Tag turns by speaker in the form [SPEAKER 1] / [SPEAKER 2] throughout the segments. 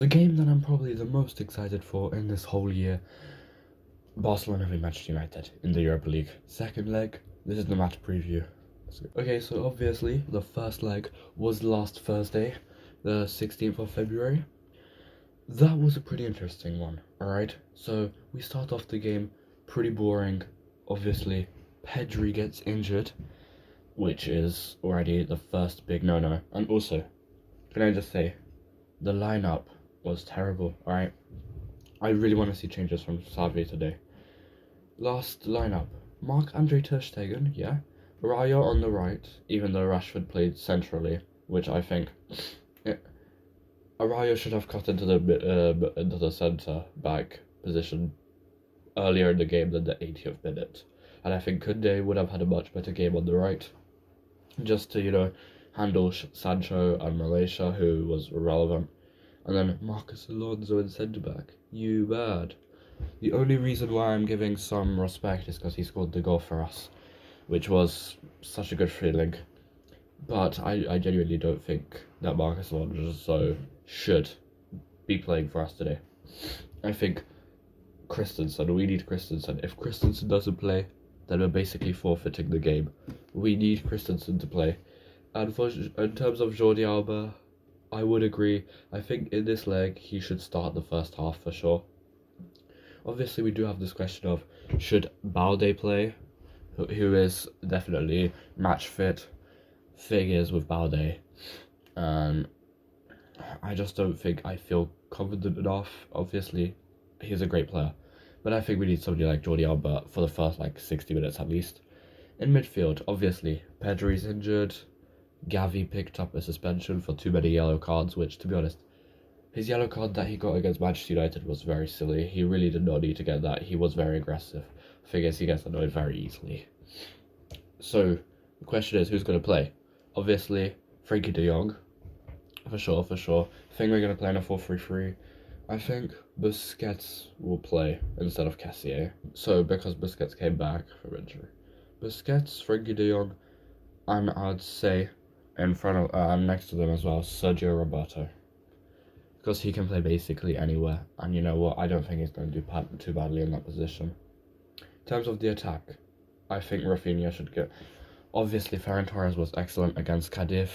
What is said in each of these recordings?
[SPEAKER 1] The game that I'm probably the most excited for in this whole year, Barcelona v Manchester United in the Europa League. Second leg, this is the match preview. Okay, so obviously the first leg was last Thursday, the 16th of February. That was a pretty interesting one, alright? So we start off the game pretty boring. Obviously, Pedri gets injured, which is already the first big no-no. And also, can I just say, the lineup was terrible, alright? I really want to see changes from Xavi today. Last lineup, Marc-Andre ter Stegen, yeah. Raya on the right, even though Rashford played centrally, which I think Araya should have cut into the centre back position earlier in the game than the 80th minute, and I think Koundé would have had a much better game on the right, just to handle Sancho and Malaysia, who was irrelevant. And then Marcus Alonso in centre-back. You bad. The only reason why I'm giving some respect is because he scored the goal for us, which was such a good feeling. But I genuinely don't think that Marcus Alonso should be playing for us today. I think we need Christensen. If Christensen doesn't play, then we're basically forfeiting the game. We need Christensen to play. And in terms of Jordi Alba, I would agree. I think in this leg, he should start the first half for sure. Obviously, we do have this question of, should Balde play, who is definitely match fit. Thing is with Balde, I just don't think I feel confident enough. Obviously, he's a great player, but I think we need somebody like Jordi Alba for the first 60 minutes at least. In midfield, obviously, Pedri's injured. Gavi picked up a suspension for too many yellow cards, which, to be honest, his yellow card that he got against Manchester United was very silly. He really did not need to get that. He was very aggressive. Figures he gets annoyed very easily. So, the question is, who's going to play? Obviously, Frankie de Jong, for sure. I think we're going to play in a 4-3-3. I think Busquets will play instead of Cassier. So, because Busquets came back from injury. Busquets, Frankie de Jong, and I'd say in front of next to them as well, Sergio Roberto, because he can play basically anywhere, and you know what, I don't think he's going to do too badly in that position. In terms of the attack, I think Rafinha should get. Obviously, Ferran Torres was excellent against Cadiz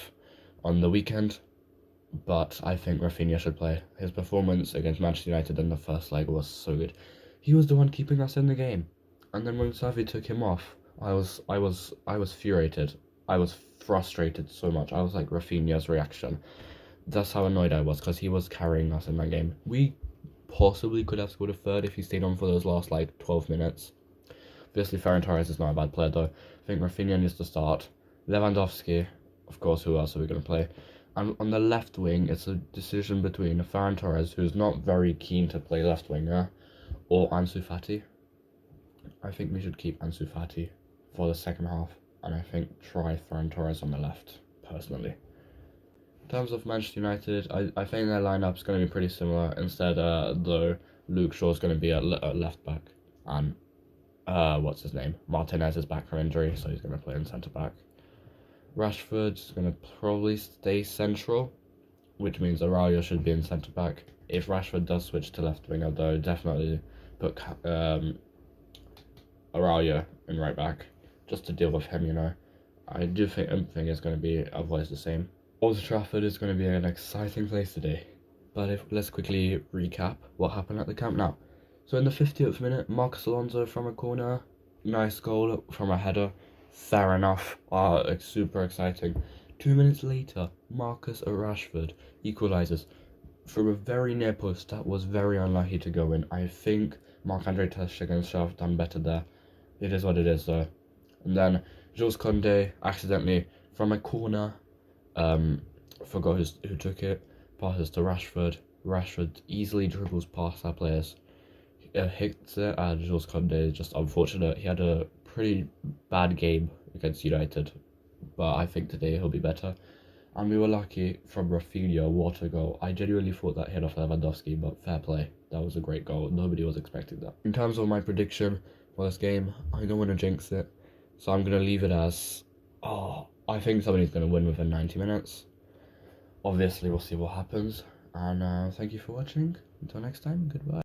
[SPEAKER 1] on the weekend, but I think Rafinha should play. His performance against Manchester United in the first leg was so good. He was the one keeping us in the game, and then when Xavi took him off, I was furiated. I was frustrated so much. I was like Rafinha's reaction. That's how annoyed I was, because he was carrying us in that game. We possibly could have scored a third if he stayed on for those last 12 minutes. Obviously, Ferran Torres is not a bad player though. I think Rafinha needs to start. Lewandowski, of course, who else are we going to play? And on the left wing, it's a decision between Ferran Torres, who's not very keen to play left winger, or Ansu Fati. I think we should keep Ansu Fati for the second half, and I think try Ferran Torres on the left, personally. In terms of Manchester United, I think their lineup's going to be pretty similar. Instead, though, Luke Shaw's going to be at left back, and what's his name? Martinez is back from injury, so he's going to play in centre back. Rashford's going to probably stay central, which means Araujo should be in centre back. If Rashford does switch to left winger, though, definitely put Araujo in right back, just to deal with him. I do think everything is going to be otherwise the same. Old Trafford is going to be an exciting place today, but let's quickly recap what happened at the Camp Nou. So in the 50th minute, Marcus Alonso from a corner, nice goal from a header, fair enough, it's super exciting. 2 minutes later, Marcus Rashford equalises from a very near post that was very unlucky to go in. I think Marc-Andre ter Stegen should have done better there. It is what it is though. And then Jules Koundé accidentally from a corner, forgot who took it, passes to Rashford. Rashford easily dribbles past our players, hits it, and Jules Koundé is just unfortunate. He had a pretty bad game against United, but I think today he'll be better. And we were lucky from Rafinha, what a goal. I genuinely thought that hit off Lewandowski, but fair play. That was a great goal. Nobody was expecting that. In terms of my prediction for this game, I don't want to jinx it, so I'm going to leave it as, I think somebody's going to win within 90 minutes. Obviously, we'll see what happens. And thank you for watching. Until next time, goodbye.